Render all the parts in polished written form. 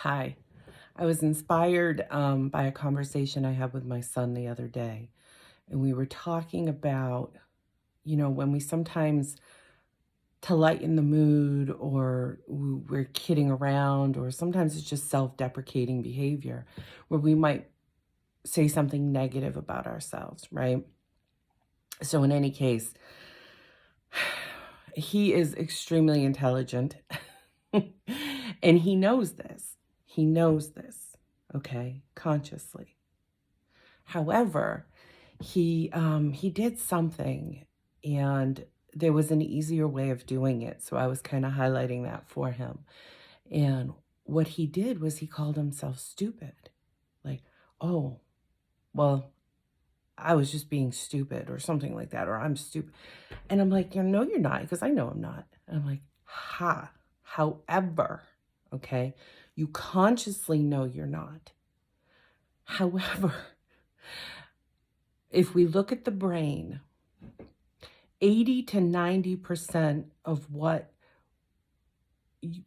Hi. I was inspired by a conversation I had with my son the other day. And we were talking about, when we sometimes, to lighten the mood, or we're kidding around, or sometimes it's just self deprecating behavior where we might say something negative about ourselves, right? So, in any case, he is extremely intelligent and he knows this. He knows this, okay, consciously. However, he did something, and there was an easier way of doing it. So I was kind of highlighting that for him. And what he did was he called himself stupid. Like, oh, well, I was just being stupid or something like that, or I'm stupid. And I'm like, yeah, no, you're not, because I know I'm not. And I'm like, ha. However, okay, you consciously know you're not. However, if we look at the brain, 80 to 90% of what you,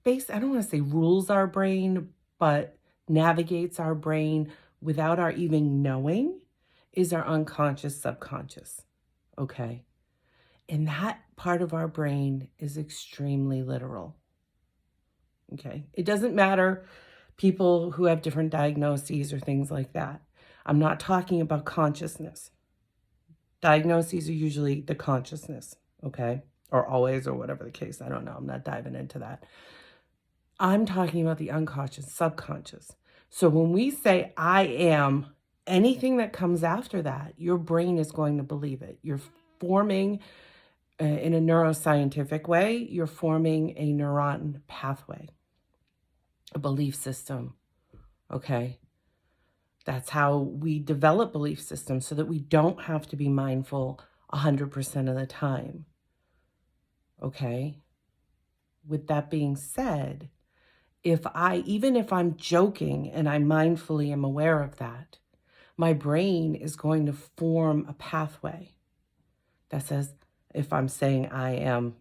I don't want to say rules our brain, but navigates our brain without our even knowing is our unconscious subconscious. Okay. And that part of our brain is extremely literal. Okay. It doesn't matter people who have different diagnoses or things like that. I'm not talking about consciousness. Diagnoses are usually the consciousness, okay? Or always, or whatever the case. I don't know. I'm not diving into that. I'm talking about the unconscious, subconscious. So when we say I am, anything that comes after that, your brain is going to believe it. You're forming, in a neuroscientific way, you're forming a neuron pathway, a belief system, okay? That's how we develop belief systems so that we don't have to be mindful 100% of the time. Okay. With that being said, even if I'm joking and I mindfully am aware of that, my brain is going to form a pathway that says, if I'm saying I am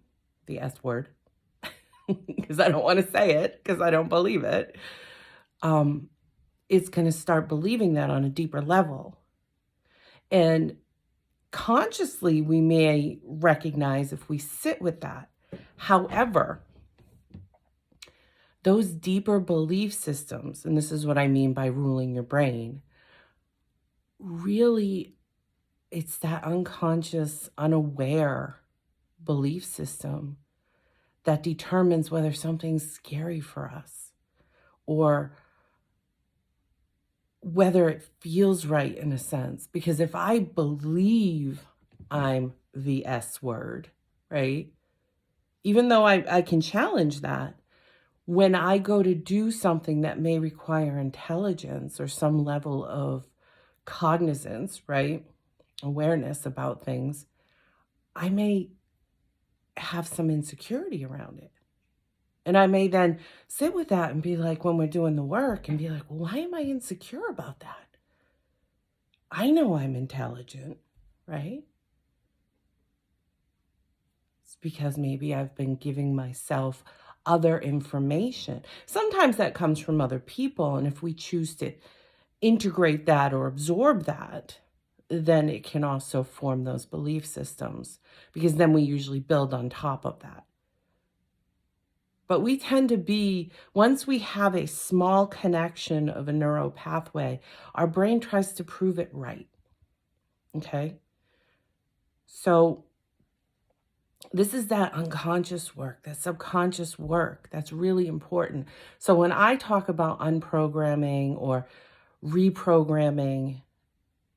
the S word, because I don't want to say it because I don't believe it, it's going to start believing that on a deeper level. And consciously, we may recognize if we sit with that. However, those deeper belief systems, and this is what I mean by ruling your brain, really, it's that unconscious, unaware belief system that determines whether something's scary for us or whether it feels right in a sense. Because if I believe I'm the S word, right? Even though I can challenge that, when I go to do something that may require intelligence or some level of cognizance, right? Awareness about things, I may have some insecurity around it. And I may then sit with that and be like, when we're doing the work, and be like, well, why am I insecure about that? I know I'm intelligent, right? It's because maybe I've been giving myself other information. Sometimes that comes from other people. And if we choose to integrate that or absorb that, then it can also form those belief systems, because then we usually build on top of that. But we tend to be, once we have a small connection of a neural pathway, our brain tries to prove it right. Okay? So this is that unconscious work, that subconscious work that's really important. So when I talk about unprogramming or reprogramming,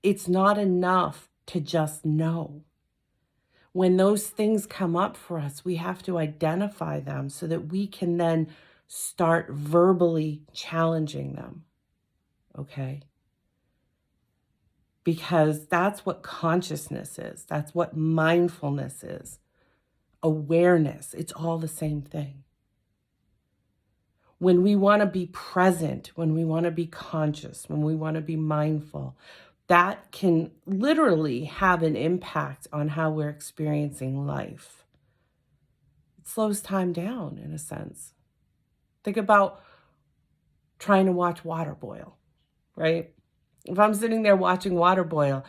it's not enough to just know. When those things come up for us, we have to identify them so that we can then start verbally challenging them. Okay? Because that's what consciousness is. That's what mindfulness is. Awareness. It's all the same thing. When we want to be present, when we want to be conscious, when we want to be mindful, that can literally have an impact on how we're experiencing life. It slows time down in a sense. Think about trying to watch water boil, right? If I'm sitting there watching water boil,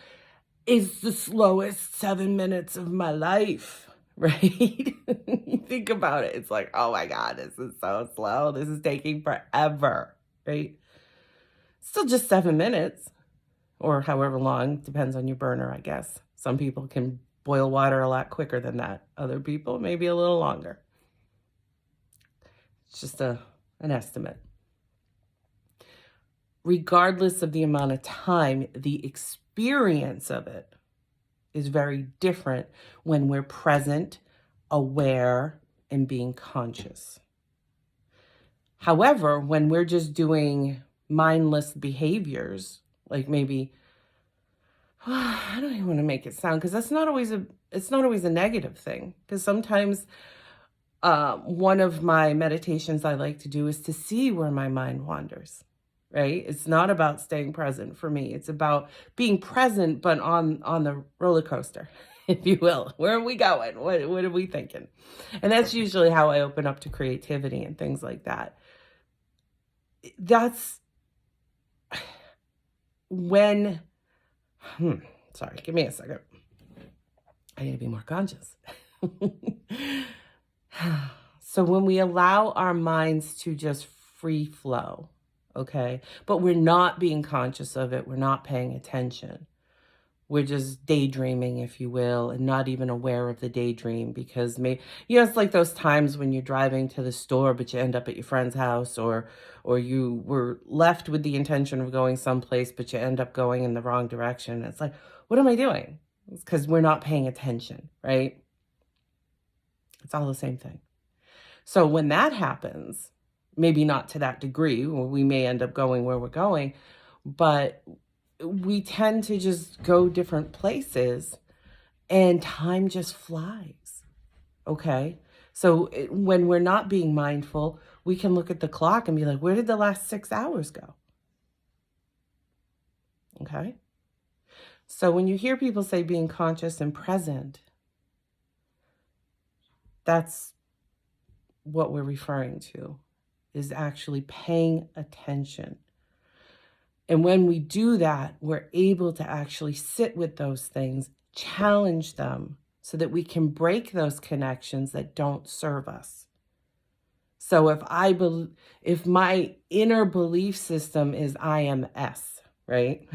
it's the slowest 7 minutes of my life, right? You think about it, it's like, oh my God, this is so slow. This is taking forever, right? Still just 7 minutes or however long, depends on your burner, I guess. Some people can boil water a lot quicker than that. Other people, maybe a little longer. It's just an estimate. Regardless of the amount of time, the experience of it is very different when we're present, aware, and being conscious. However, when we're just doing mindless behaviors, like maybe, I don't even want to make it sound, because that's not always it's not always a negative thing. Because sometimes one of my meditations I like to do is to see where my mind wanders, right? It's not about staying present for me. It's about being present, but on the roller coaster, if you will. Where are we going? What are we thinking? And that's usually how I open up to creativity and things like that. That's when, sorry, give me a second. I need to be more conscious. So when we allow our minds to just free flow, okay, but we're not being conscious of it, we're not paying attention. We're just daydreaming, if you will, and not even aware of the daydream, because it's like those times when you're driving to the store, but you end up at your friend's house, or you were left with the intention of going someplace, but you end up going in the wrong direction. It's like, what am I doing? It's because we're not paying attention, right? It's all the same thing. So when that happens, maybe not to that degree, or we may end up going where we're going, but we tend to just go different places and time just flies. Okay. So when we're not being mindful, we can look at the clock and be like, where did the last 6 hours go? Okay. So when you hear people say being conscious and present, that's what we're referring to, is actually paying attention. And when we do that, we're able to actually sit with those things, challenge them, so that we can break those connections that don't serve us. So if my inner belief system is I am S, right?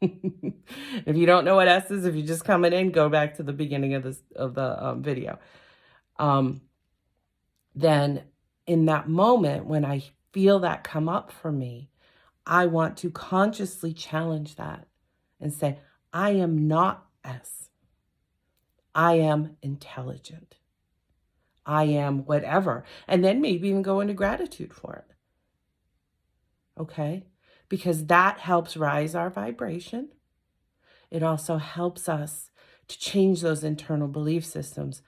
If you don't know what S is, if you're just coming in, go back to the beginning of the video. Then in that moment, when I feel that come up for me, I want to consciously challenge that and say, I am not S. I am intelligent. I am whatever. And then maybe even go into gratitude for it. Okay? Because that helps rise our vibration. It also helps us to change those internal belief systems.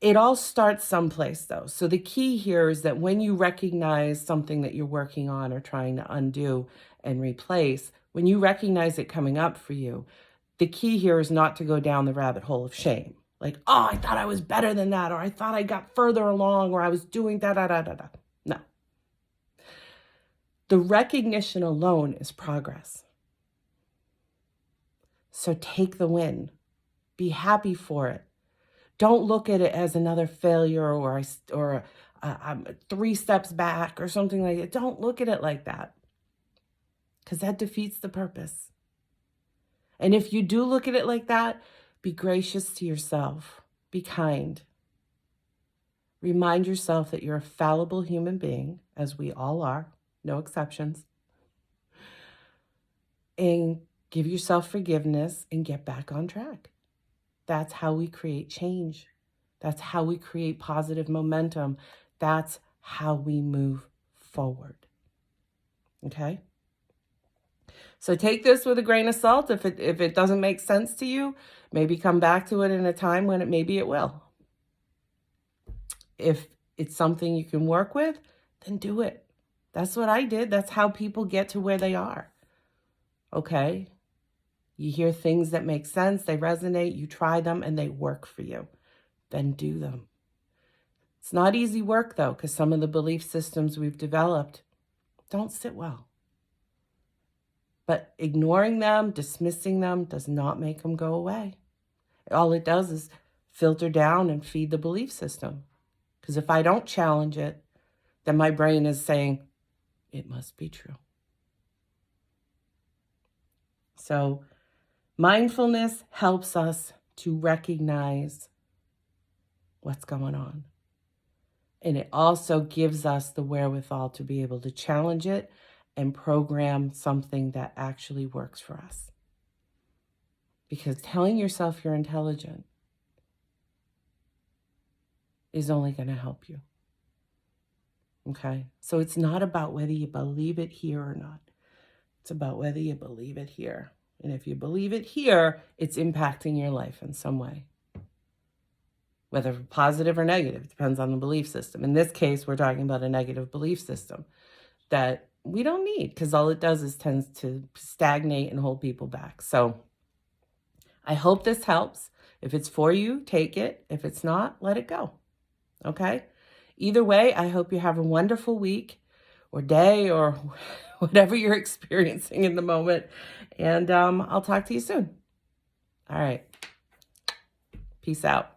It all starts someplace, though. So the key here is that when you recognize something that you're working on or trying to undo and replace, when you recognize it coming up for you, the key here is not to go down the rabbit hole of shame. Like, oh, I thought I was better than that, or I thought I got further along, or I was doing da-da-da-da-da. No. The recognition alone is progress. So take the win. Be happy for it. Don't look at it as another failure or I'm 3 steps back or something like that. Don't look at it like that, because that defeats the purpose. And if you do look at it like that, be gracious to yourself. Be kind. Remind yourself that you're a fallible human being, as we all are, no exceptions. And give yourself forgiveness and get back on track. That's how we create change. That's how we create positive momentum. That's how we move forward. Okay? So take this with a grain of salt. If it doesn't make sense to you, maybe come back to it in a time when maybe it will. If it's something you can work with, then do it. That's what I did. That's how people get to where they are. Okay? You hear things that make sense, they resonate, you try them, and they work for you. Then do them. It's not easy work, though, because some of the belief systems we've developed don't sit well. But ignoring them, dismissing them does not make them go away. All it does is filter down and feed the belief system. Because if I don't challenge it, then my brain is saying, it must be true. So mindfulness helps us to recognize what's going on. And it also gives us the wherewithal to be able to challenge it and program something that actually works for us. Because telling yourself you're intelligent is only going to help you. Okay? So it's not about whether you believe it here or not. It's about whether you believe it here. And if you believe it here, it's impacting your life in some way. Whether positive or negative, depends on the belief system. In this case, we're talking about a negative belief system that we don't need, because all it does is tends to stagnate and hold people back. So I hope this helps. If it's for you, take it. If it's not, let it go. Okay? Either way, I hope you have a wonderful week or day or whatever you're experiencing in the moment. And I'll talk to you soon. All right. Peace out.